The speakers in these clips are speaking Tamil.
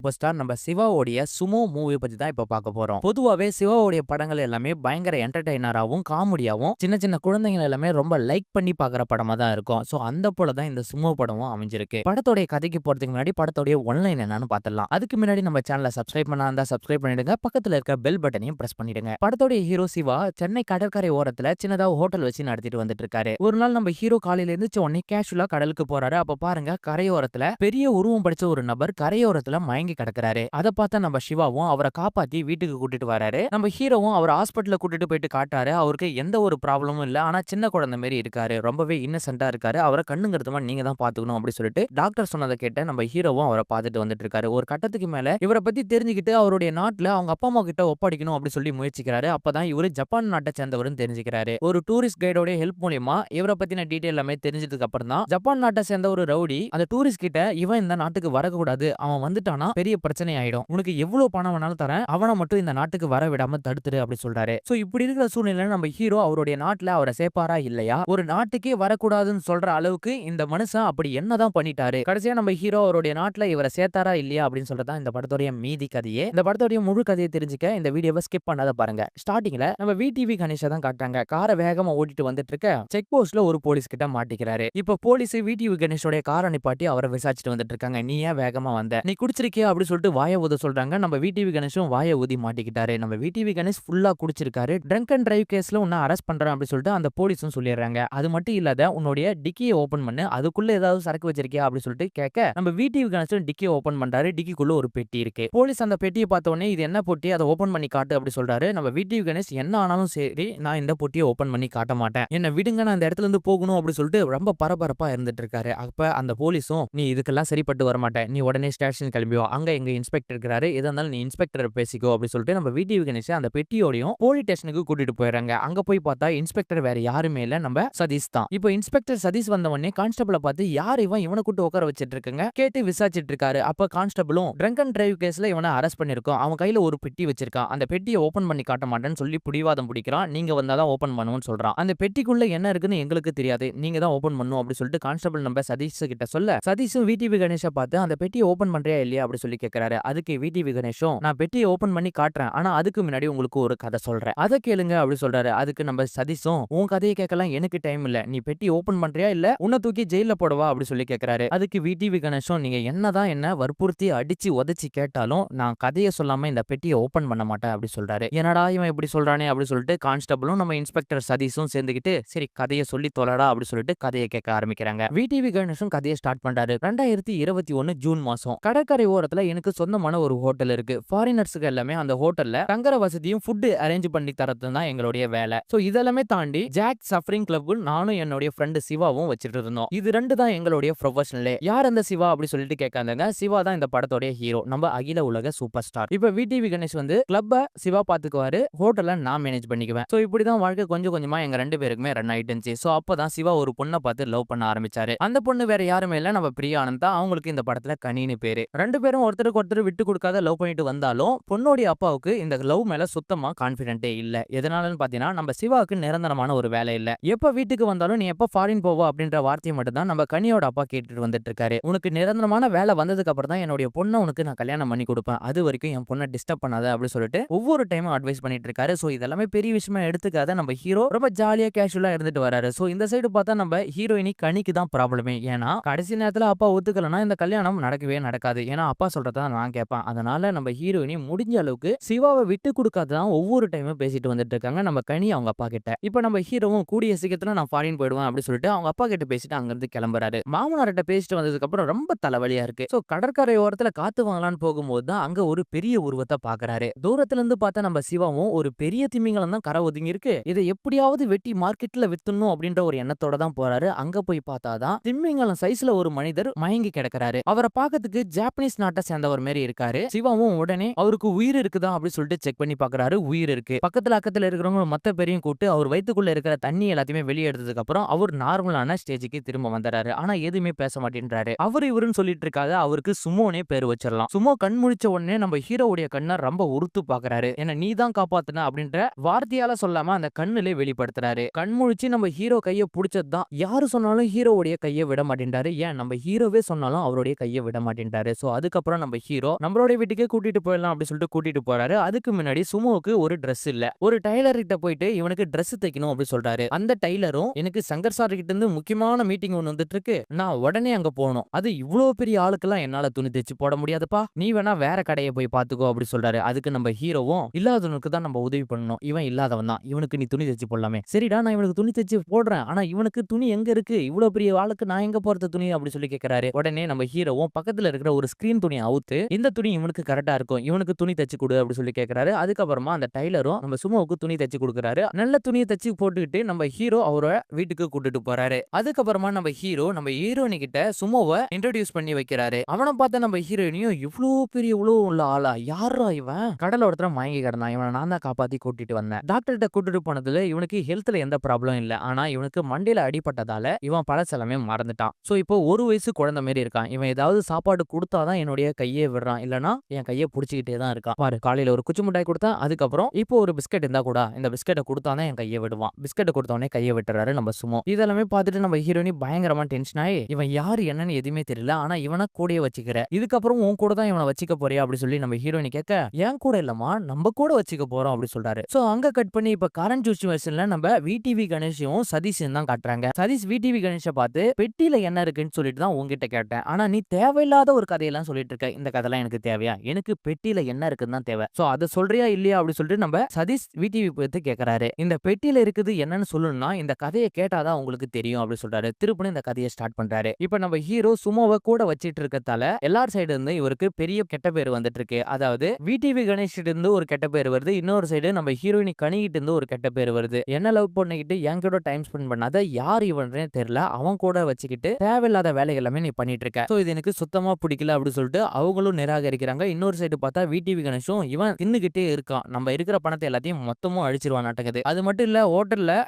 சூப்பர் ஸ்டார் நம்ம சிவாவுடைய சுமோ மூவி பத்தி தான் இப்ப பார்க்க போறோம். பொதுவாவே சிவாவுடைய படங்கள் எல்லாமே பயங்கர என்டர்டெய்னராகவும் காமெடியாவும் சின்ன சின்ன குழந்தைகள் எல்லாமே ரொம்ப லைக் பண்ணி பாக்குற படமா தான் இருக்கும். சோ அந்த போல தான் இந்த சுமோ படமும் அமைஞ்சிருக்கு. படத்தோடைய கதைக்கு போறதுக்கு முன்னாடி படத்தோடைய ஒன்லைன் என்னன்னு பார்த்தலாம். அதுக்கு முன்னாடி நம்ம சேனலை சப்ஸ்கிரைப் பண்ணா இருந்தா சப்ஸ்கிரைப் பண்ணிடுங்க. பக்கத்துல இருக்க பெல் பட்டனையும் பிரஸ் பண்ணிடுங்க. படத்தோடைய ஹீரோ சிவா சென்னை கடற்கரை ஓரத்துல சின்னதா ஹோட்டல் வச்சு நடத்திட்டு வந்துட்டு இருக்காரு. ஒரு நாள் நம்ம ஹீரோ காலையில இருந்து உடனே கேஷுவலா கடலுக்கு போறாரு. அப்ப பாருங்க கரையோரத்துல பெரிய உருவம் படிச்ச ஒரு நபர் கரையோரத்துல மயங்கி கிடக்குறாரு. அதை பார்த்த நம்ம சிவாவும் அவரை காப்பாத்தி வீட்டுக்கு கூட்டிட்டு வராரு. நம்ம ஹீரோவும் அவர் ஹாஸ்பிட்டல கூட்டிட்டு போயிட்டு காட்டாரு. அவருக்கு எந்த ஒரு ப்ராப்ளமும் இல்ல. ஆனா சின்ன குழந்தை மாதிரி இருக்காரு. ரொம்பவே இன்னசென்ட்டா இருக்காரு. அவரை கண்ணுங்கிறதுமா நீங்க தான் பாத்துக்கணும் அப்படி சொல்லிட்டு டாக்டர் சொன்னதை கேட்ட நம்ம ஹீரோவும் அவரை பார்த்துட்டு வந்துட்டு இருக்காரு. ஒரு கட்டத்துக்கு மேல இவரை பத்தி தெரிஞ்சுக்கிட்டு அவருடைய நாட்டுல அவங்க அப்பா அம்மா கிட்ட ஒப்படைக்கணும் அப்படி சொல்லி முயற்சிக்கிறாரு. அப்பதான் இவரு ஜப்பான் நாட்டை சேர்ந்தவர்னு தெரிஞ்சுக்கிறாரு. ஒரு டூரிஸ்ட் கைடோட ஹெல்ப் மூலியமா இவரை பத்தின டீடைல் எல்லாமே தெரிஞ்சதுக்கு அப்புறம் தான் ஜப்பான் நாட்டை சேர்ந்த ஒரு ரவுடி அந்த டூரிஸ்ட் கிட்ட இவன் இந்த நாட்டுக்கு வரக்கூடாது, அவன் வந்துட்டானா பெரிய பிரச்சனை ஆயிடும், உனக்கு எவ்வளவு பணம் வேணாலும் தரேன், அவனை மட்டும் இந்த நாட்டுக்கு வர விடாம தடுத்துரு அப்படி சொல்றாரு. சோ இப்படி இருக்கிற சூழ்நிலையில நம்ம ஹீரோ அவருடைய நாட்டுல அவரை சேப்பாரா இல்லையா, ஒரு நாட்டுக்கே வரக்கூடாதுன்னு சொல்ற அளவுக்கு இந்த மனுஷன் அப்படி என்னதான் பண்ணிட்டாரு, கடைசியா நம்ம ஹீரோ அவருடைய நாட்டுல இவரை சேர்த்தாரா இல்லையா அப்படின்னு சொல்றதா இந்த படத்தோடைய மீதி கதையே. இந்த படத்தோடைய முழு கதையை தெரிஞ்சுக்க இந்த வீடியோவை ஸ்கிப் பண்ணாத பாருங்க. ஸ்டார்டிங்ல நம்ம விடிவி கணேஷா தான் காட்டுறாங்க. காரை வேகமா ஓட்டிட்டு வந்துட்டு இருக்க செக் போஸ்ட்ல ஒரு போலீஸ் கிட்ட மாட்டிக்கிறாரு. இப்ப போலீஸ் விடிவி கணேஷோட காரை நிப்பாட்டி அவரை விசாரிச்சுட்டு வந்துட்டு இருக்காங்க. நீ ஏன் வேகமா வந்த, நீ குடிச்சிருக்கியா அப்படி சொல்லிட்டு வாய ஊத சொல்றாங்க. நம்ம விடிவி கணேஷும் வாய ஊதி மாட்டிக்கிட்டாரு. நம்ம விடிவி கணேஷ் ஃபுல்லா குடிச்சிருக்காரு. ட்ரங்க் அண்ட் டிரைவ் கேஸ்ல உன்னை அரெஸ்ட் பண்றேன் அப்படி சொல்லிட்டு அந்த போலீஸும் சொல்லிடுறாங்க. அது மட்டும் இல்லாத உன்னுடைய டிக்கியை ஓபன் பண்ணு, அதுக்குள்ள ஏதாவது சரக்கு வச்சிருக்கியா அப்படி சொல்லிட்டு கேட்க நம்ம விடிவி கணேஷும் டிக்கியை ஓபன் பண்றாரு. டிக்கிக்குள்ள ஒரு பெட்டி இருக்கு. போலீஸ் அந்த பெட்டியை பார்த்த உடனே இது என்ன பொட்டி, அதை ஓபன் பண்ணி காட்டு அப்படி சொல்றாரு. நம்ம விடிவி கணேஷ் என்ன ஆனாலும் சரி நான் இந்த பொட்டியை ஓபன் பண்ணி காட்ட மாட்டேன், என்ன விடுங்க, நான் இந்த இடத்துல இருந்து போகணும் அப்படி சொல்லிட்டு ரொம்ப பரபரப்பா இருந்துட்டு இருக்காரு. அப்ப அந்த போலீஸும் நீ இதுக்கெல்லாம் சரிப்பட்டு வர மாட்டேன், நீ உடனே ஸ்டேஷன் கிளம்பியோ, அங்க எங்க இன்ஸ்பெக்டர் இருக்கிறாரு, எதா இருந்தாலும் நீ இன்ஸ்பெக்டர் பேசிக்கோ அப்படி சொல்லிட்டு நம்ம விடிவி கணேஷ் அந்த பெட்டியோடையும் போலீஸ் ஸ்டேஷனுக்கு கூட்டிட்டு போயிடுறாங்க. அங்க போய் பார்த்தா இன்ஸ்பெக்டர் வேற யாருமே இல்ல, நம்ம சதீஷ் தான். இப்போ இன்ஸ்பெக்டர் சதீஷ் வந்த உடனே கான்ஸ்டபிளை பார்த்து யார் இவன், இவனை கூட்டு உட்கார வச்சிட்டு இருக்குங்க கேட்டு விசாரிச்சிட்டு இருக்காரு. அப்ப கான்ஸ்டபிளும் ட்ரங்க் அண்ட் டிரைவ் கேஸ்ல இவனை அரெஸ்ட் பண்ணிருக்கோம், அவன் கையில ஒரு பெட்டி வச்சிருக்கான், அந்த பெட்டியை ஓபன் பண்ணி காட்ட மாட்டேன்னு சொல்லி பிடிவாதம் பிடிக்கிறான். நீங்க வந்தாதான் ஓபன் பண்ணுவோம்னு சொல்றான். அந்த பெட்டிக்குள்ள என்ன இருக்குன்னு எங்களுக்கு தெரியாது, நீங்க தான் ஓபன் பண்ணும் அப்படி சொல்லிட்டு கான்ஸ்டபிள் நம்ம சதீஷ் கிட்ட சொல்ல சதீஷும் விடிவி கணேஷை பார்த்து அந்த பெட்டியை ஓபன் பண்றியா இல்லையா அப்படி சொல்லி கேட்கிறாரு. அதுக்கு விடிவி கணேஷும் நான் பெட்டியை ஓபன் பண்ணி காட்டுறேன், ஆனா அதுக்கு முன்னாடி உங்களுக்கு ஒரு கதை சொல்றேன், அதை கேளுங்க அப்படி சொல்றாரு. அதுக்கு நம்ம சதீஷும் உன் கதையை கேட்கலாம் எனக்கு டைம் இல்ல, நீ பெட்டி ஓபன் பண்றியா இல்ல உன்னை தூக்கி ஜெயில போடவா அப்படி சொல்லி கேட்கிறாரு. அதுக்கு விடிவி கணேஷும் நீங்க என்னதான் என்ன வற்புறுத்தி அடிச்சு உதச்சி கேட்டாலும் நான் கதையை சொல்லாம இந்த பெட்டியை ஓபன் பண்ண மாட்டேன் அப்படி சொல்றாரு. என்னடா இவன் இப்படி சொல்றானே அப்படி சொல்லிட்டு கான்ஸ்டபிளும் நம்ம இன்ஸ்பெக்டர் சதீஷும் சேர்ந்துக்கிட்டு சரி கதையை சொல்லி தொலைடா அப்படி சொல்லிட்டு கதையை கேட்க ஆரம்பிக்கிறாங்க. விடிவி கணேஷும் கதையை ஸ்டார்ட் பண்றாரு. 2021 ஜூன் மாசம் கடற்கரை ஓரத்துல எனக்கு சொந்தமான ஒரு ஹோட்டல் இருக்கு. ஃபாரினர்ஸுக்கு எல்லாமே அந்த ஹோட்டல்ல தங்குற வசதியும் ஃபுட் அரேஞ்ச் பண்ணி தரது தான் எங்களுடைய வேலை. சோ இதெல்லாமே தாண்டி ஜாக் சஃபரிங் கிளப் நானும் என்னுடைய ஃப்ரெண்டு சிவாவும் வச்சிட்டு இருந்தோம். இது ரெண்டு தான் எங்களுடைய ப்ரொஃபஷனலே. யார் அந்த சிவா அப்படி சொல்லிட்டு கேட்காங்க. சிவா தான் இந்த படத்தோட ஹீரோ, நம்ம அகில உலக சூப்பர் ஸ்டார். இப்ப விடிவி கணேஷ் வந்து கிளப்ப சிவா பாத்துக்குவாரு, ஹோட்டல்ல நான் மேனேஜ் பண்ணிக்குவேன். சோ இப்படிதான் வாழ்க்கை கொஞ்சம் கொஞ்சமா எங்க ரெண்டு பேருக்குமே ரன் ஆயிட்டு இருந்துச்சு. சோ அப்பதான் சிவா ஒரு பொண்ணை பார்த்து லவ் பண்ண ஆரம்பிச்சாரு. அந்த பொண்ணு வேற யாருமே இல்ல, நம்ம பிரியா ஆனந்த் தான். அவங்களுக்கு இந்த படத்துல கனின்னு பேரு. ரெண்டு பேரும் ஒருத்தருக்கு ஒருத்தர் விட்டு கொடுக்காத லவ் பண்ணிட்டு வந்தாலும் பொண்ணோடைய அப்பாவுக்கு இந்த லவ் மேல சுத்தமா கான்பிடென்ட்டே இல்ல. எதனாலன்னு பாத்தீங்கன்னா நம்ம சிவாவுக்கு நிரந்தரமான ஒரு வேலை இல்ல. எப்ப வீட்டுக்கு வந்தாலும் நீ எப்ப ஃபாரின் போவா அப்படின்ற வார்த்தையை மட்டும் தான் நம்ம கனியோட அப்பா கேட்டுட்டு வந்துட்டு இருக்காரு. உனக்கு நிரந்தரமான வேலை வந்ததுக்கு அப்புறம் தான் என்னுடைய பொண்ணை உனக்கு நான் கல்யாணம் பண்ணி கொடுப்பேன், அது வரைக்கும் என் பொண்ணை டிஸ்டர்ப் பண்ணாத அப்படி சொல்லிட்டு ஒவ்வொரு டைமும் அட்வைஸ் பண்ணிட்டு இருக்காரு. சோ இதெல்லாமே பெரிய விஷயமா எடுத்துக்காத நம்ம ஹீரோ ரொம்ப ஜாலியா கேஷுவலா இருந்துட்டு வராரு. சோ இந்த சைடு பார்த்தா நம்ம ஹீரோயினி கனிக்கு தான் ப்ராப்ளமே. ஏன்னா கடைசி நேரத்துல அப்பா ஒத்துக்கலனா இந்த கல்யாணம் நடக்கவே நடக்காது. ஏன்னா அப்பா சொல்றதா நான் கேட்பேன். அதனால நம்ம ஹீரோயினி முடிஞ்ச அளவுக்கு சிவாவை விட்டு கொடுக்காதான் ஒவ்வொரு டைமும் பேசிட்டு வந்துட்டு இருக்காங்க நம்ம கனி அவங்க அப்பா கிட்ட. இப்ப நம்ம ஹீரோவும் கூடிய சீக்கிரத்துல நான் ஃபாரின் போயிடுவேன் அப்படி சொல்லிட்டு அவங்க அப்பா கிட்ட பேசிட்டு அங்க இருந்து கிளம்புறாரு. மாமனார்கிட்ட பேசிட்டு வந்ததுக்கு அப்புறம் ரொம்ப தலைவலியா இருக்கு. சோ கடற்கரை ஓரத்துல காத்து வாங்கலான்னு போகும்போது தான் அங்க ஒரு பெரிய உருவத்தை பாக்குறாரு. தூரத்துல இருந்து பார்த்தா நம்ம சிவாவும் ஒரு பெரிய திமிங்கலம் தான் கரை ஒதுங்கி இருக்கு, இதை எப்படியாவது வெட்டி மார்க்கெட்ல வித்துணும் அப்படின்ற ஒரு எண்ணத்தோட தான் போறாரு. அங்க போய் பார்த்தாதான் திமிங்கலம் சைஸ்ல ஒரு மனிதர் மயங்கி கிடக்கிறாரு. அவரை பார்க்கறதுக்கு ஜாப்பனீஸ் நாட்டை சேர்ந்தவர் மாதிரி இருக்காரு. சிவாவும் உடனே அவருக்கு உயிர் இருக்குதா அப்படி சொல்லிட்டு செக் பண்ணி பாக்குறாரு. உயிர் இருக்கு. பக்கத்துல இருக்கிறவங்க மத்த பேரையும் கூட்டு அவர் வயித்துக்குள்ள இருக்கிற தண்ணி எல்லாத்தையுமே வெளியே எடுத்ததுக்கு அப்புறம் அவர் நார்மலான ஸ்டேஜுக்கு திரும்ப வந்துறாரு. ஆனா எதுவுமே பேச மாட்டேன்றாரு. அவர் இவருன்னு சொல்லிட்டு இருக்காது, அவருக்கு சுமோனே பேர் வச்சிடலாம். சுமோ கண் முழிச்ச உடனே நம்ம ஹீரோவுடைய கண்ணை ரொம்ப உறுத்து பாக்குறாரு. என்ன நீ தான் காப்பாத்துன அப்படின்ற வார்த்தையால சொல்லாம அந்த கண்ணுல வெளிப்படுத்துறாரு. கண் முழிச்சு நம்ம ஹீரோ கையை பிடிச்சதுதான். யாரு சொன்னாலும் ஹீரோவுடைய கையை விட மாட்டேன்றாரு. ஏன் நம்ம ஹீரோவே சொன்னாலும் அவருடைய கையை விட மாட்டேன்றாரு. சோ அதுக்கப்புறம் அதுக்கப்புறம் நம்ம ஹீரோ நம்மளோட வீட்டுக்கே கூட்டிட்டு போயிடலாம் அப்படி சொல்லிட்டு கூட்டிட்டு போறாரு. அதுக்கு முன்னாடி சுமோவுக்கு ஒரு Dress இல்ல. ஒரு டைலர் கிட்ட போயிட்டு இவனுக்கு Dress தைக்கணும் அப்படி சொல்றாரு. அந்த டைலரும் எனக்கு சங்கர் சார் கிட்ட இருந்து முக்கியமான மீட்டிங் ஒன்னு வந்துட்டு இருக்கு, நான் உடனே அங்க போகணும், அது இவ்வளவு பெரிய ஆளுக்கெல்லாம் என்னால துணி தைச்சு போட முடியாதுப்பா, நீ வேணா வேற கடையை போய் பாத்துக்கோ அப்படி சொல்றாரு. அதுக்கு நம்ம ஹீரோவும் இல்லாதவனுக்கு தான் நம்ம உதவி பண்ணணும், இவன் இல்லாதவன் தான், இவனுக்கு நீ துணி தைச்சு போடலாமே, சரிடா நான் இவனுக்கு துணி தைச்சு போடுறேன், ஆனா இவனுக்கு துணி எங்க இருக்கு, இவ்வளவு பெரிய ஆளுக்கு நான் எங்க போறது துணி அப்படி சொல்லி கேட்கிறாரு. உடனே நம்ம ஹீரோவும் பக்கத்துல இருக்கிற ஒரு ஸ்கிரீன் துணியை அவுத்து இந்த துணி இவனுக்கு கரெக்டா இருக்கும், இவனுக்கு துணி தைச்சு கொடு அப்படி சொல்லி கேட்கிறாரு. அதுக்கப்புறமா அந்த டைலரும் நம்ம சுமோவுக்கு துணி தைச்சு கொடுக்குறாரு. நல்ல துணியை தைச்சு போட்டுக்கிட்டு நம்ம ஹீரோ அவரை வீட்டுக்கு கூட்டிட்டு போறாரு. அதுக்கப்புறமா நம்ம ஹீரோ நம்ம ஹீரோயினி கிட்ட சுமோவை இன்ட்ரோடியூஸ் பண்ணி வைக்கிறாரு. அவனை பார்த்த நம்ம ஹீரோயினியும் இவ்வளவு பெரிய உழவு உள்ள ஆளா, யாரா இவன், கடல ஒருத்தர மயங்கி கிடந்தான், இவனை நான் தான் காப்பாத்தி கூட்டிட்டு வந்தேன், டாக்டர்கிட்ட கூட்டிட்டு போனதுல இவனுக்கு ஹெல்த்ல எந்த ப்ராப்ளம் இல்ல, ஆனா இவனுக்கு மண்டையில அடிபட்டதால இவன் பழசெல்லாமே மறந்துட்டான். சோ இப்போ ஒரு வயசு குழந்தை மாதிரி இருக்கான், இவன் ஏதாவது சாப்பாடு கொடுத்தாதான் என்னுடைய கையே விடுறான், இல்லனா என் கையை புடிச்சுக்கிட்டே தான் இருக்கான் பாரு, காலையில ஒரு குச்சி மிட்டாய் கொடுத்தா, அதுக்கப்புறம் இப்போ ஒரு பிஸ்கட் இருந்தா கூட இந்த பிஸ்கட்டை கொடுத்தாதான் என் கையை விடுவான், பிஸ்கட்டை கொடுத்தவனே கையை விட்டுறாரு நம்ம சுமோ. இதெல்லாமே பார்த்துட்டு நம்ம ஹீரோயினி பயங்கரமா டென்ஷன் ஆகி இவன் யாரு என்னன்னு எதுவுமே தெரியல, ஆனா இவனை கூடயே வச்சுக்கிற, இதுக்கப்புறம் உன் கூட தான் இவனை வச்சுக்க போறியா அப்படி சொல்லி நம்ம ஹீரோயினி கேட்க, ஏன் கூட இல்லமா நம்ம கூட வச்சுக்க போறோம் அப்படி சொல்றாரு. சோ அங்க கட் பண்ணி இப்ப கரண்ட் சுச்சுவேஷன்ல நம்ம விடிவி கணேஷும் சதீஷும் தான் காட்டுறாங்க. சதீஷ் விடிவி கணேஷை பார்த்து பெட்டியில என்ன இருக்குன்னு சொல்லிட்டு தான் உங்ககிட்ட கேட்டேன், ஆனா நீ தேவையில்லாத ஒரு கதையெல்லாம் சொல்லிட்டு இருக்க, இந்த கதைலாம் எனக்கு தேவையா, எனக்கு பெட்டியில என்ன இருக்குன்னு தான் தேவை, சோ அதை சொல்றியா இல்லையா அப்படி சொல்லிட்டு நம்ம சதீஷ் விடிவி பார்த்து கேட்கறாரு. இந்த பெட்டியில இருக்குது என்னன்னு சொல்லணும்னா இந்த கதையை கேட்டாதான் உங்களுக்கு தெரியும் அப்படி சொல்றாரு. திருப்பி இந்த கதையை ஸ்டார்ட் பண்றாரு. இப்ப நம்ம ஹீரோ சுமோவை கூட வச்சிட்டு இருக்கதால எல்லார் சைடு இருந்து இவருக்கு பெரிய கெட்ட பேர் வந்துட்டு இருக்கு. அதாவது விடிவி கணேஷ் இருந்து ஒரு கெட்ட பேர் வருது, இன்னொரு சைடு நம்ம ஹீரோயினி கனிகிட்ட இருந்து ஒரு கெட்ட பேர் வருது. என்ன லவ் பண்ணிக்கிட்டு என் கூட டைம் ஸ்பெண்ட் பண்ணாத யார் இவனே தெரியல, அவன் கூட வச்சுக்கிட்டு தேவையில்லாத வேலைகள் எல்லாமே நீ பண்ணிட்டு இருக்க, சோ இது எனக்கு சுத்தமா பிடிக்கல அப்படி சொல்லிட்டு அவங்களும் நிராகரிக்கிறாங்க. இன்னொரு சைடு பார்த்தா விடிவி கணேஷும் இவன் தின்னுகிட்டே இருக்கான், நம்ம இருக்கிற பணத்தை எல்லாத்தையும் மொத்தமும் அழிச்சிருவான் நாட்டக்குது. அது மட்டும் இல்ல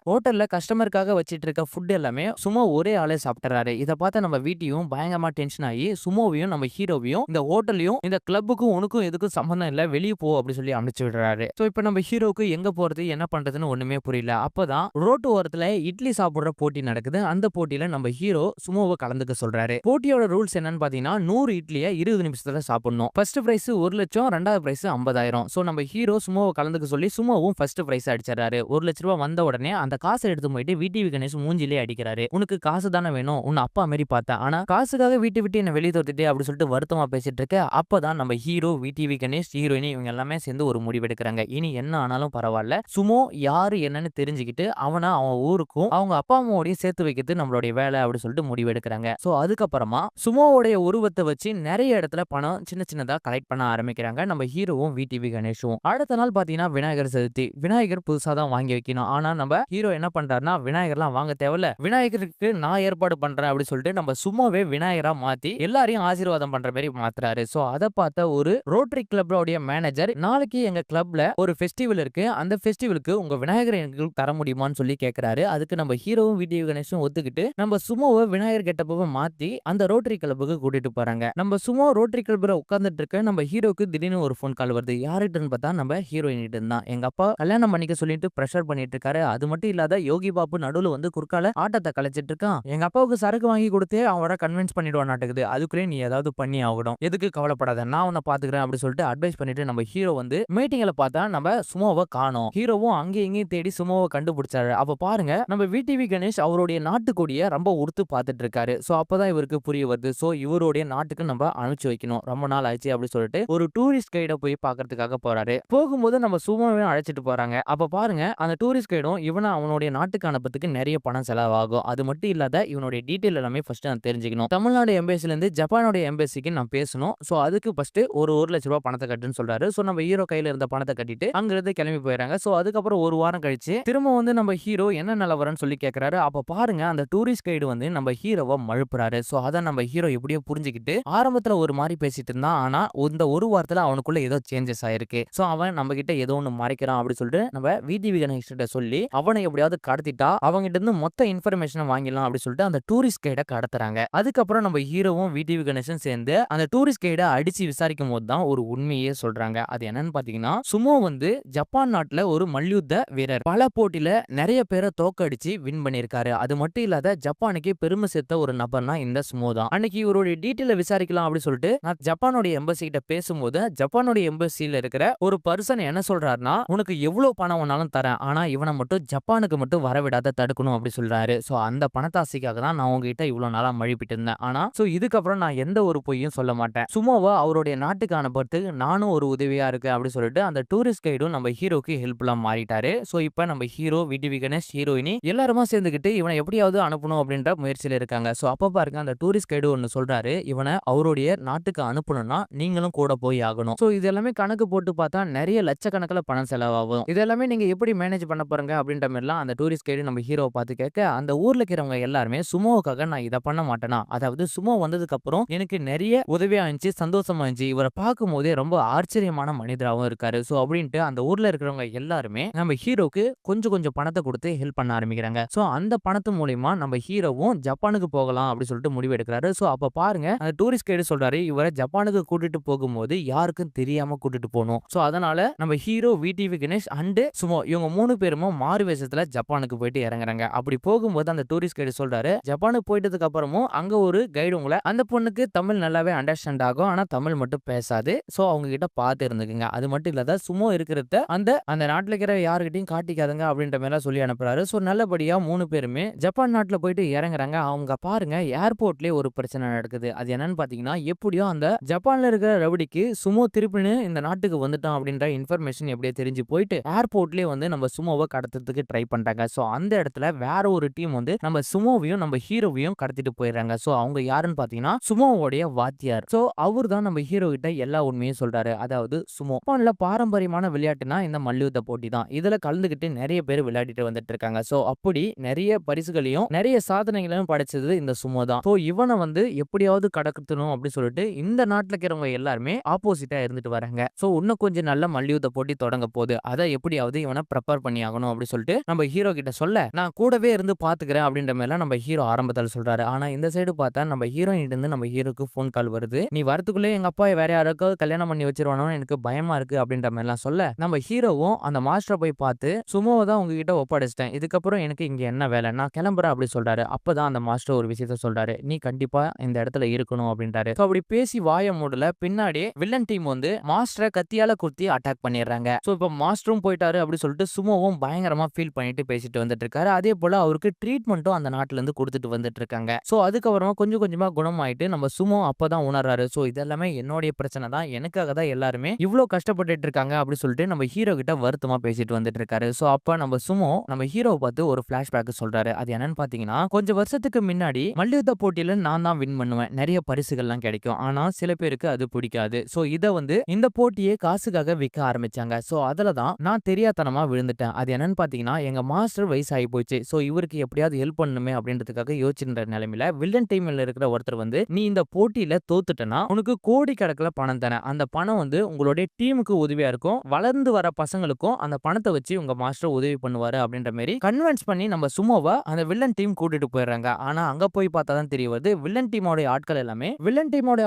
ஹோட்டல்ல கஸ்டமருக்காக வச்சிட்டு இருக்க ஃபுட் எல்லாமே சும்மா ஒரே ஆளே சாப்பிட்டுறாரு. இதை பார்த்து நம்ம வீட்டையும் பயங்கரமா டென்ஷன் ஆகி சுமோவையும் நம்ம ஹீரோவையும் இந்த ஹோட்டலையும் இந்த கிளப்புக்கும் உனக்கும் எதுக்கும் சம்பந்தம் இல்ல, வெளியே போ அப்படி சொல்லி அனுப்பிச்சு விடுறாரு. சோ இப்ப நம்ம ஹீரோக்கு எங்க போறது என்ன பண்றதுன்னு ஒண்ணுமே புரியல. அப்பதான் ரோட்டு ஓரத்துல இட்லி சாப்பிடுற போட்டி நடக்குது. அந்த போட்டியில நம்ம ஹீரோ சுமோவை கலந்துக்க சொல்றாரு. போட்டியோட ரூல்ஸ் என்னன்னு பாத்தீங்கன்னா 100 இட்லியை 20 நிமிஷத்துல சாப்பிடணும். ஃபர்ஸ்ட் பிரைஸ் 1 லட்சம், ரெண்டாவது பிரைஸ் 50,000. சோ நம்ம ஹீரோ சுமோவை கலந்துக்க சொல்லி சுமோவும் ஃபர்ஸ்ட் பிரைஸ் அடிச்சாரு. 1 லட்ச ரூபாய் வந்த உடனே அந்த காசை எடுத்து போயிட்டு விடிவி கணேஷ் மூஞ்சிலே அடிக்கிறாரு. உனக்கு காசு தானே வேணும், உன்னை அப்பா மாதிரி பார்த்தா, ஆனா காசுக்காக வீட்டு விட்டு என்ன வெளியே தோத்துட்டே அப்படி சொல்லிட்டு வருத்தமா பேசிட்டு இருக்க. அப்பதான் நம்ம ஹீரோ விடிவி கணேஷ் ஹீரோயினி இவங்க எல்லாமே சேர்ந்து ஒரு முடிவு எடுக்கிறாங்க. இனி என்ன ஆனாலும் பரவாயில்ல, சுமோ யாரு என்னன்னு தெரிஞ்சுக்கிட்டு அவனை அவன் ஊருக்கும் அவங்க அப்பா அம்மாவோடையும் சேர்த்து வைக்கிறது நம்மளுடைய வேலை அப்படி சொல்லிட்டு முடிவு எடுக்கிறாங்க. சோ அதுக்கப்புறமா சுமோவுடைய உருவத்தை வச்சு நிறைய இடத்துல பணம் சின்ன சின்னதா கலெக்ட் பண்ண ஆரம்பிக்கிறாங்க நம்ம ஹீரோவும் விடிவி கணேஷும். அடுத்த நாள் பாத்தீங்கன்னா விநாயகர் சதுர்த்தி. விநாயகர் புதுசா தான் வாங்கி வைக்கணும். ஆனா நம்ம ஹீரோ என்ன பண்றாருன்னா விநாயகர்லாம் வாங்க தேவையில்ல, விநாயகருக்கு நான் ஏற்பாடு பண்றேன் அப்படி சொல்லிட்டு நம்ம சும்மாவே விநாயகரா மாத்தி எல்லாரையும் ஆசீர்வாதம் பண்ற மாதிரி மாத்துறாரு. சோ அதை பார்த்த ஒரு ரோட்டரி கிளப்போட மேனேஜர், நாளைக்கு எங்க கிளப்ல ஒரு ஃபெஸ்டிவல் இருக்கு, அந்த ஃபெஸ்டிவலுக்கு உங்க விநாயகர் எங்களுக்கு தர முடியுமான்னு சொல்லி கேட்கிறாரு. அதுக்கு நம்ம ஹீரோவும் விடிவி கணேஷும் ஒத்துக்கிட்டு நம்ம சுமோவை விநாயகர் கெட்டப்ப மாத்தி அந்த ரோட்டரி கிளப்புக்கு கூட்டிட்டு போறாங்க. நம்ம சுமோ ரோட்டரி கிளப்ல உட்கார்ந்துட்டு இருக்க நம்ம ஹீரோக்கு திடீர்னு ஒரு ஃபோன் கால் வருது. யாருன்னு பார்த்தா நம்ம ஹீரோயின் தான். எங்க அப்பா கல்யாணம் பண்ணிக்க சொல்லிட்டு பிரஷர் பண்ணிட்டு இருக்காரு. அது மட்டும் இல்லாத யோகி பாபு நடுவுல வந்து குறுக்கால ஆட்டத்தை கலைச்சிட்டு இருக்கான். எங்க அப்பாவுக்கு சரக்கு வாங்கி கொடுத்து அவரை கன்வின்ஸ் பண்ணிடுவான் நாட்டுக்குது, அதுக்குள்ளே நீ ஏதாவது பண்ணி ஆகணும், எதுக்கு கவலைப்படாத நான் உன்னை பாத்துக்கிறேன் அப்படி சொல்லிட்டு அட்வைஸ் பண்ணிட்டு நம்ம ஹீரோ வந்து மீட்டிங்ல பார்த்தா நம்ம சுமோவை காணோம். ஹீரோவும் அங்கேயும் இங்கேயும் தேடி சுமோவை கண்டுபிடிச்சாரு. அப்ப பாருங்க நம்ம விடிவி கணேஷ் அவருடைய நாட்டுக்கொடியை ரொம்ப உறுத்து பார்த்துட்டு இருக்காரு. சோ அப்பதான் இவருக்கு புரிய வருது, சோ இவருடைய நாட்டுக்கு நம்ம அனுப்பிச்சு வைக்கணும், ரொம்ப நாள் ஆச்சு அப்படி சொல்லிட்டு ஒரு டூரிஸ்ட் கைட போய் பாக்குறதுக்காக போறாரு. போகும்போது நம்ம சுமோவையும் அழைச்சிட்டு போறாங்க. அப்ப பாருங்க அந்த டூரிஸ்ட் கைடும் இவனை அவனுடைய நாட்டுக்கு அனுப்பத்துக்கு நிறைய பணம் செலவாகும். அது மட்டும் இல்லாத இவனுடைய டீடைல் எல்லாமே ஃபர்ஸ்ட் நான் தெரிஞ்சுக்கணும். தமிழ்நாடு எம்பேசில இருந்து ஜப்பானுடைய எம்பேசிக்கு நான் பேசணும். சோ அதுக்கு ஃபர்ஸ்ட் ஒரு 1 லட்ச ரூபாய் பணத்தை கட்டுன்னு சொல்றாரு. சோ நம்ம ஹீரோ கையில இருந்த பணத்தை கட்டிட்டு அங்கிருந்து கிளம்பி போயிடறாங்க. சோ அதுக்கப்புறம் ஒரு வாரம் கழிச்சு திரும்ப வந்து நம்ம ஹீரோ என்ன நிலவரன்னு சொல்லி கேட்கிறாரு. அப்ப பாருங்க அந்த டூரிஸ்ட் கைடு வந்து நம்ம ஹீரோவை மழுப்புறாரு. சோ அத நம்ம ஹீரோ எப்படியோ புரிஞ்சுக்கிட்டு ஆரம்பத்துல ஒரு மாதிரி பேசிட்டு இருந்தான், ஆனா இந்த ஒரு வாரத்துல அவனுக்குள்ள ஏதோ சேஞ்சஸ் ஆயிருக்கு. சோ அவன் நம்ம கிட்ட ஏதோ ஒண்ணு மறைக்கிறான் அப்படி சொல்லிட்டு நம்ம விடிவி கணேஷ் கிட்ட சொல்லி அவனை எப்படியாவது கடத்திட்டா அவங்க கிட்ட இருந்து மொத்த இன்ஃபர்மேஷன் வாங்கிடலாம் அப்படி சொல்லிட்டு அந்த டூரிஸ்ட் கைட கடத்துறாங்க. அதுக்கப்புறம் நம்ம ஹீரோவும் விடிவி கணேஷும் சேர்ந்து அந்த டூரிஸ்ட் கைட அடிச்சு விசாரிக்கும் போது தான் ஒரு உண்மையே சொல்றாங்க. அது என்னன்னு பாத்தீங்கன்னா சுமோ வந்து ஜப்பான் நாட்டுல ஒரு மல்யுத்த வீரர், பல போட்டியில நிறைய பேரை தோக்கடிச்சு வின் பண்ணிருக்காரு. அது மட்டும் இல்லாத ஜப்பானுக்கு பெருமை சேர்த்த ஒரு நபர்னா இந்த சுமோ தான். அன்னைக்கு இவருடைய டீட்டெயில விசாரிக்கலாம் அப்படி சொல்லிட்டு நான் ஜப்பானுடைய எம்பசி கிட்ட பேசும்போது ஜப்பானுடைய எம்பசில இருக்கிற ஒரு பர்சன் என்ன சொல்றாருன்னா, உனக்கு எவ்வளவு பணம் வேணாலும் தரேன், ஆனா இவனை மட்டும் ஜப்பானுக்கு மட்டும் வரவிடாத தடுக்கணும் அப்படி சொல்றாரு. சோ அந்த பணத்தாசைக்காக தான் நான் உங்ககிட்ட இவ்வளவு நாளா மழுப்பிட்டு இருந்தேன். ஆனா சோ இதுக்கப்புறம் நான் எந்த ஒரு பொய்யும் சொல்ல மாட்டேன். சுமோவை அவருடைய நாட்டுக்கு அனுப்புறதுக்கு நானும் ஒரு உதவியா இருக்கு அப்படி சொல்லிட்டு அந்த டூரிஸ்ட் கைடும் நம்ம ஹீரோக்கு ஹெல்ப்ஃபுல்லா மாறிட்டாரு. சோ இப்ப நம்ம ஹீரோ, விடிவி கணேஷ், ஹீரோயினி எல்லாருமா சேர்ந்துக்கிட்டு இவனை எப்படியாவது அனுப்பணும் அப்படின்ற முயற்சியில இருக்காங்க. சோ அப்ப பாருங்க அந்த டூரிஸ்ட் கைடு ஒன்னு சொல்றாரு, இவனை அவருடைய நாட்டுக்கு அனுப்பணும்னா நீங்களும் கூட போய் ஆகணும். சோ இது எல்லாமே கணக்கு போட்டு பார்த்தா நிறைய லட்சக்கணக்கில் பணம் செலவாகும். இது எல்லாமே நீங்க எப்படி மேனேஜ் பண்ண போறீங்க அப்படின்ற மாதிரிலாம் அந்த டூரிஸ்ட் கைடு நம்ம ஹீரோவை பார்த்து கேட்க, அந்த ஊர்ல இருக்கிறவங்க எல்லாருமே சுமோவுக்காக நான் இதை பண்ண மாட்டேனா, அதாவது சுமோ வந்ததுக்கு அப்புறம் எனக்கு நிறைய உதவியா இருந்துச்சு, சந்தோஷமா இருந்துச்சு, இவரை பார்க்கும் போதே ரொம்ப ஆச்சரியமான மனிதராகவும் இருக்காரு. சோ அப்படின்ட்டு அந்த ஊர்ல இருக்கிறவங்க எல்லாருமே நம்ம ஹீரோக்கு கொஞ்சம் கொஞ்சம் பணத்தை கொடுத்து ஹெல்ப் பண்ண ஆரம்பிக்கிறாங்க. சோ அந்த பணத்து மூலியமா நம்ம ஹீரோவும் ஜப்பானுக்கு போகலாம் அப்படி சொல்லிட்டு முடிவு எடுக்கிறாரு. சோ அப்ப பாருங்க அந்த டூரிஸ்ட் கைடு சொல்றாரு, இவரை ஜப்பானுக்கு கூட்டிட்டு போகும்போது யாருக்கும் தெரியாம கூட்டிட்டு போகணும். சோ அதனால நம்ம hero, VTV Ganesh and Sumo இவங்க 3 பேரும் மாறு வேஷத்துல ஜப்பானுக்கு போயிட்டு இறங்குறாங்க. அப்படி போகும்போது அந்த டூரிஸ்ட் கைடு சொல்றாரு, ஜப்பானுக்கு போயிட்டதுக்கு அப்புறமும் அங்க ஒரு கைடு உங்களை, அந்த பொண்ணுக்கு தமிழ் நல்லாவே அண்டர்ஸ்டாண்ட் ஆகும், ஆனா தமிழ் மட்டும் பேசாது. சோ அவங்க கிட்ட பார்த்து இருந்துக்குங்க. அது மட்டும் இல்லாத சுமோ இருக்கிறத அந்த அந்த நாட்டுல இருக்கிற யாருக்கிட்டையும் காட்டிக்காதுங்க அப்படின்ற மாதிரி சொல்லி அனுப்புறாரு. சோ நல்லபடியா 3 பேருமே ஜப்பான் நாட்டுல போயிட்டு இறங்குறாங்க. அவங்க பாருங்க ஏர்போர்ட்லயே ஒரு பிரச்சனை நடக்குது. அது என்னன்னு பாத்தீங்கன்னா, எப்படியோ அந்த ஜப்பான்ல இருக்கிற ரவுடிக்கு சுமோ திருப்பின்னு இந்த நாட்டுக்கு வந்துட்டான் அப்படின்ற இன்ஃபர்மேஷன் எப்படியே தெரிஞ்சு போயிட்டு ஏர்போர்ட்லயே வந்து நம்ம சுமோவை கடத்துறதுக்கு ட்ரை பண்றாங்க. சோ அந்த இடத்துல வேற ஒரு டீம் வந்து நம்ம சுமோவையும் நம்ம ஹீரோவையும் கடத்திட்டு போயிடுறாங்க. சோ அவங்க யாருன்னு பாத்தீங்கன்னா சுமோவோடைய வாத்தியார். சோ அவர் தான் நம்ம ஹீரோ கிட்ட எல்லா உண்மையும் சொல்றாரு. அதாவது சுமோ ஜப்பான்ல பாரம்பரியமான விளையாட்டுனா இந்த மல்யுத்த போட்டி தான். இதுல கலந்துகிட்டு நிறைய பேர் விளையாடிட்டு வந்துட்டு இருக்காங்க. சோ அப்படி நிறைய பரிசுகளையும் நிறைய சாதனைகளையும் படைச்சது இந்த சுமோ தான். சோ இவனை வந்து எப்படியாவது கடத்தணும் அப்படி சொல்லிட்டு இந்த நாட்டுல இருக்கிறவங்க எல்லாருமே ஆப்போசிட்டா இருந்துட்டு வராங்க. சோ இன்னும் கொஞ்சம் நல்ல மல்யுத்த போட்டி தொடங்க போகுது, அதை எப்படியாவது இவனை ப்ரிப்பேர் பண்ணி ஆகணும் அப்படி சொல்லிட்டு நம்ம ஹீரோ கிட்ட சொல்ல, நான் கூடவே இருந்து பாத்துக்கிறேன் அப்படின்ற மாதிரி நம்ம ஹீரோ ஆரம்பத்தில் சொல்றாரு. ஆனா இந்த சைடு பார்த்தா நம்ம ஹீரோயின் இருந்து நம்ம ஹீரோக்கு போன் கால் வருது, நீ வரதுக்குள்ளே எங்க அப்பா வேற யாராவது கல்யாணம் பண்ணி வச்சிருவானோ எனக்கு பயமா இருக்கு அப்படின்ற மாதிரி எல்லாம் சொல்ல, நம்ம ஹீரோவும் அந்த மாஸ்டரை போய் பார்த்து சுமோவை தான் உங்ககிட்ட ஒப்படைச்சிட்டேன், இதுக்கப்புறம் எனக்கு இங்க என்ன வேலை, நான் கிளம்புறேன் அப்படி சொல்றாரு. அப்பதான் அந்த மாஸ்டர் ஒரு விஷயத்த சொல்றாரு, நீ கண்டிப்பா இந்த இடத்துல இருக்கணும் அப்படின்றாரு. அப்படி பேசி வாய மூடல பின்னாடி வில்லன் டீம் வந்து மாஸ்டரை கத்தியால குத்தி அட்டாக் பண்ணிடுறாங்க. சோ இப்ப மாஸ்டரும் போயிட்டாரு அப்படி சொல்லிட்டு சுமோவும் பயங்கரமா ஃபீல் பண்ணிட்டு பேசிட்டு வந்துட்டு இருக்காரு. அதே போல அவருக்கு ட்ரீட்மெண்ட்டும் அந்த நாட்டுல இருந்து கொடுத்துட்டு வந்துட்டு இருக்காங்க. சோ அதுக்கப்புறமா கொஞ்சம் கொஞ்சமா குணமாயிட்டு நம்ம சுமோ அப்பதான் உணர்றாரு, சோ இதெல்லாமே என்னுடைய பிரச்சனை தான், எனக்காக தான் எல்லாருமே இவ்வளவு கஷ்டப்பட்டு இருக்காங்க அப்படி சொல்லிட்டு நம்ம ஹீரோ கிட்ட வருத்தமா பேசிட்டு வந்துட்டு இருக்காரு. சோ அப்ப நம்ம சுமோ நம்ம ஹீரோவை பார்த்து ஒரு பிளாஷ்பேக் சொல்றாரு. அது என்னன்னு பாத்தீங்கன்னா, கொஞ்சம் வருஷத்துக்கு முன்னாடி மல்யுத்த போட்டியில நான் தான் வின் பண்ணுவேன், நிறைய பரிசுகள்லாம் கிடைக்கும், ஆனா சில பேருக்கு அது பிடிக்காது. சோ இத வந்து இந்த போட்டியே காசுக்காக விற்க ஆரம்பிச்சாங்க. சோ அதுலதான் நான் தெரியாதனமா விழுந்துட்டேன். அது என்னன்னு பாத்தீங்கன்னா, எங்க மாஸ்டர் வயசாகி போச்சு, சோ இவருக்கு எப்படியாவது ஹெல்ப் பண்ணணுமே அப்படின்றதுக்காக யோசிச்சுன்ற நிலைமையில வில்லன் டீம்ல இருக்கிற ஒருத்தர் வந்து, நீ இந்த போட்டியில தோத்துட்டனா உனக்கு கோடி கணக்கில் பணம் தரேன், அந்த பணம் வந்து உங்களுடைய டீமுக்கு உதவியா இருக்கும், வளர்ந்து வர பசங்களுக்கும் அந்த பணத்தை வச்சு உங்க மாஸ்டர் உதவி பண்ணுவாரு அப்படின்ற மாதிரி கன்வின்ஸ் பண்ணி நம்ம சுமோவை அந்த வில்லன் டீம் கூட்டிட்டு போயிடுறாங்க. ஆனா அங்க போய் பார்த்தா தான் தெரிய வருது, வில்லன் டீமோட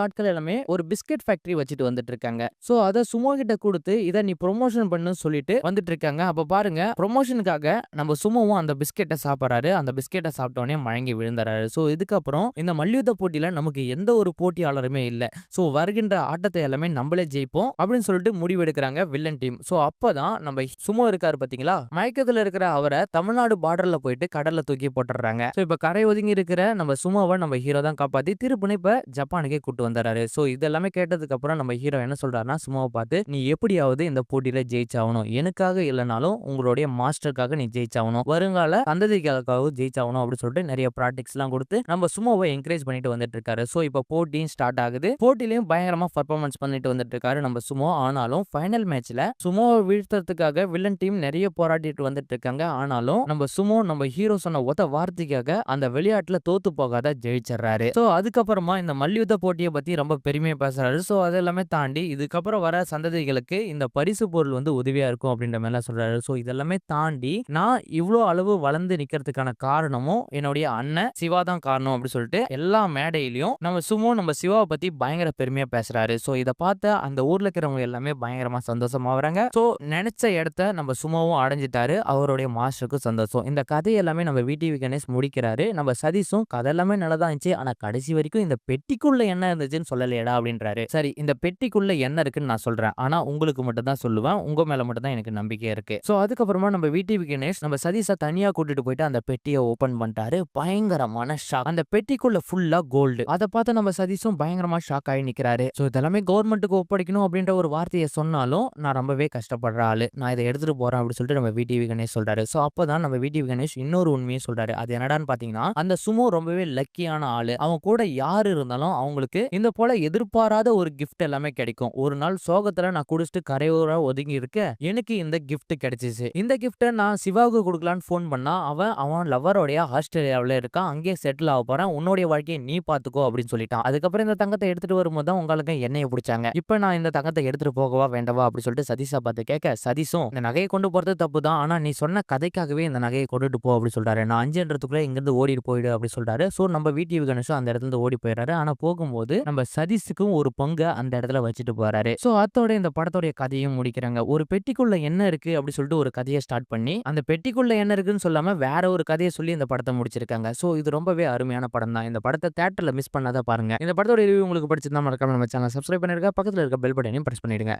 ஆட்கள் எல்லாமே ஒரு பிஸ்கட் ஃபேக்டரி வச்சுட்டு வந்துட்டு இருக்காங்க. சோ அத சுமோ கிட்ட கொடுத்து இதை நீ ப்ரொமோஷன் பண்ணு சொல்லிட்டு வந்துட்டு இருக்காங்க. அப்ப பாருங்க ப்ரொமோஷனுக்காக நம்ம சுமோவும் அந்த பிஸ்கெட்டை சாப்பிடுறாரு. அந்த பிஸ்கெட்டை சாப்பிட்டோடனே மயங்கி விழுந்துறாரு. சோ இதுக்கப்புறம் இந்த மல்யுத்த போட்டியில நமக்கு எந்த ஒரு போட்டியாளருமே இல்ல, சோ வருகின்ற ஆட்டத்தை எல்லாமே நம்மளே ஜெயிப்போம் அப்படின்னு சொல்லிட்டு முடிவெடுக்கிறாங்க வில்லன் டீம். சோ அப்பதான் நம்ம சுமோ இருக்காரு பாத்தீங்களா, மயக்கத்துல இருக்கிற அவரை தமிழ்நாடு பார்டர்ல போயிட்டு கடல்ல தூக்கி போட்டுறாங்க. சோ இப்ப கரை ஒதுங்கி இருக்கிற நம்ம சுமோவை நம்ம ஹீரோ தான் காப்பாத்தி திருப்பினு இப்ப ஜப்பானுக்கே கூட்டு வந்தாரு. சோ இதெல்லாமே கேட்டதுக்கு அப்புறம் நம்ம ஹீரோ என்ன சொல்றாருன்னா, சுமோவை பார்த்து நீ எப்படியாவது இந்த போட்டியில ஜெயிச்சாகணும், எனக்காக இல்லைனாலும் உங்களுடைய மாஸ்டருக்காக நீ ஜெயிச்சாகணும், வருங்கால சந்ததிக்காக ஜெயிச்சாகணும் அப்படின்னு சொல்லிட்டு நிறைய ப்ராக்டிக்ஸ் எல்லாம் கொடுத்து நம்ம சுமோவை என்கரேஜ் பண்ணிட்டு வந்துட்டு இருக்காரு. சோ இப்ப போட்டியும் ஸ்டார்ட் ஆகுது. போட்டிலையும் பயங்கரமா பர்ஃபார்மன்ஸ் பண்ணிட்டு வந்துட்டு இருக்காரு நம்ம சுமோ. ஆனாலும் ஃபைனல் மேட்ச்ல சுமோவை வீழ்த்துறதுக்காக வில்லன் டீம் நிறைய போராடிட்டு வந்துட்டு இருக்காங்க. ஆனாலும் நம்ம சுமோ நம்ம ஹீரோ சொன்ன ஒத்த வார்த்தைக்காக அந்த விளையாட்டுல தோத்து போகாத ஜெயிச்சிடறாரு. சோ அதுக்கப்புறமா இந்த மல்யுத்த போட்டியை பத்தி ரொம்ப பெருமையா பேசுறாரு. சோ அதெல்லாமே தாண்டி இதுக்கப்புறம் வர சந்ததிகளுக்கு இந்த பரிசு பொருள் வந்து உதவியா இருக்கும் அப்படின்ற மாதிரி சொல்றாரு. சோ இதெல்லாமே தாண்டி நான் இவ்வளவு அளவு வளர்ந்து நிக்கிறதுக்கான காரணமும் என்னுடைய அண்ணன் சிவா தான் காரணம் அப்படி சொல்லிட்டு எல்லா மேடையிலையும் நம்ம சுமோ நம்ம சிவாவை பத்தி பயங்கர பெருமையா பேசுறாரு. சோ இதை பார்த்த அந்த ஊர்ல இருக்கிறவங்க எல்லாமே பயங்கரமா சந்தோஷமா வராங்க. சோ நினைச்ச இடத்த நம்ம சுமோவும் அடைஞ்சிட்டாரு, அவருடைய மாஸ்டருக்கும் சந்தோஷம். இந்த கதை எல்லாமே நம்ம விடிவி கணேஷ் முடிக்கிறாரு. நம்ம சதீஷும் கதை எல்லாமே நல்லதா இருந்துச்சு, ஆனா கடைசி வரைக்கும் இந்த பெட்டிக்குள்ள என்ன இருந்துச்சு இருந்துச்சுன்னு சொல்லலையேடா அப்படின்றாரு. சரி இந்த பெட்டிக்குள்ள என்ன இருக்குன்னு நான் சொல்றேன். ஆனா உங்களுக்கு மட்டும் தான் சொல்லுவேன். உங்க மேல மட்டும் தான் எனக்கு நம்பிக்கை இருக்கு. சோ அதுக்கப்புறமா நம்ம விடிவி கணேஷ் நம்ம சதீஷ தனியா கூட்டிட்டு போயிட்டு அந்த பெட்டிய ஓபன் பண்ணிட்டாரு. பயங்கரமான ஷாக். அந்த பெட்டிக்குள்ள ஃபுல்லா கோல்டு. அத பார்த்து நம்ம சதீஷும் பயங்கரமா ஷாக் ஆகி நிக்கிறாரு. சோ இதெல்லாமே கவர்மெண்ட்டுக்கு ஒப்படைக்கணும் அப்படின்ற ஒரு வார்த்தையை சொன்னாலும் நான் ரொம்பவே கஷ்டப்படுற ஆளு. நான் இதை எடுத்துட்டு போறேன் அப்படின்னு சொல்லிட்டு நம்ம விடிவி கணேஷ் சொல்றாரு. சோ அப்பதான் நம்ம விடிவி கணேஷ் இன்னொரு உண்மையை சொல்றாரு. அது என்னடான்னு பாத்தீங்கன்னா அந்த சுமோ ரொம்பவே லக்கியான ஆளு. அவன் கூட யாரு இருந்தாலும் அவங்களுக்கு இந்த போல எதிர்பாராத ஒரு கிஃப்ட் எல்லாமே கிடைக்கும். ஒரு நாள் சோகத்துல நான் குடிச்சிட்டு கரையோர ஒதுங்கி இருக்க எனக்கு இந்த கிஃப்ட் கிடைச்சிச்சு. இந்த கிஃப்ட நான் சிவாவுக்கு கொடுக்கலான்னு போன் பண்ணா அவன் லவரோடைய ஆஸ்திரேலியாவில இருக்கான். அங்கேயே செட்டில் ஆக போறேன். உன்னுடைய வாழ்க்கையை நீ பாத்துக்கோ அப்படின்னு சொல்லிட்டான். அதுக்கப்புறம் இந்த தங்கத்தை எடுத்துட்டு வரும்போது தான் உங்களுக்கு எண்ணெயை பிடிச்சாங்க. இப்ப நான் இந்த தங்கத்தை எடுத்துட்டு போகவா வேண்டவா அப்படின்னு சொல்லிட்டு சதீஷா பார்த்து கேட்க சதீஷும் இந்த நகையை கொண்டு போறது தப்பு தான். ஆனா நீ சொன்ன கதைக்காகவே இந்த நகையை கொண்டுட்டு போ அப்படின்னு சொல்றாரு. நான் 5ன்றதுக்குள்ள இங்கிருந்து ஓடிட்டு போயிடு அப்படின்னு சொல்றாரு. சோ நம்ம விடிவி கணேஷும் அந்த இடத்துல இருந்து ஓடி போயிடுறாரு. ஆனா போகும்போது நம்ம சதீஷுக்கும் ஒரு பங்கு அந்த இடத்துல வச்சுட்டு போறாரு. சோ அதோட இந்த படத்தோட கதையும் முடிக்கிறாங்க. ஒரு பெட்டிக்குள்ள என்ன இருக்கு அப்படி சொல்லிட்டு ஒரு கதையை ஸ்டார்ட் பண்ணி அந்த பெட்டிக்குள்ள என்ன இருக்குன்னு சொல்லாம வேற ஒரு கதையை சொல்லி இந்த படத்தை முடிச்சிருக்காங்க. சோ இது ரொம்பவே அருமையான படம் தான். இந்த படத்தை தியேட்டர்ல மிஸ் பண்ணாத பாருங்க. இந்த படத்தோட ரிவ்யூ உங்களுக்கு பிடிச்சிருந்தா மறக்காம நம்ம சேனலை சப்ஸ்கிரைப் பண்ணிருங்க. பக்கத்துல இருக்க பெல் பட்டனையும் பிரஸ் பண்ணிடுங்க.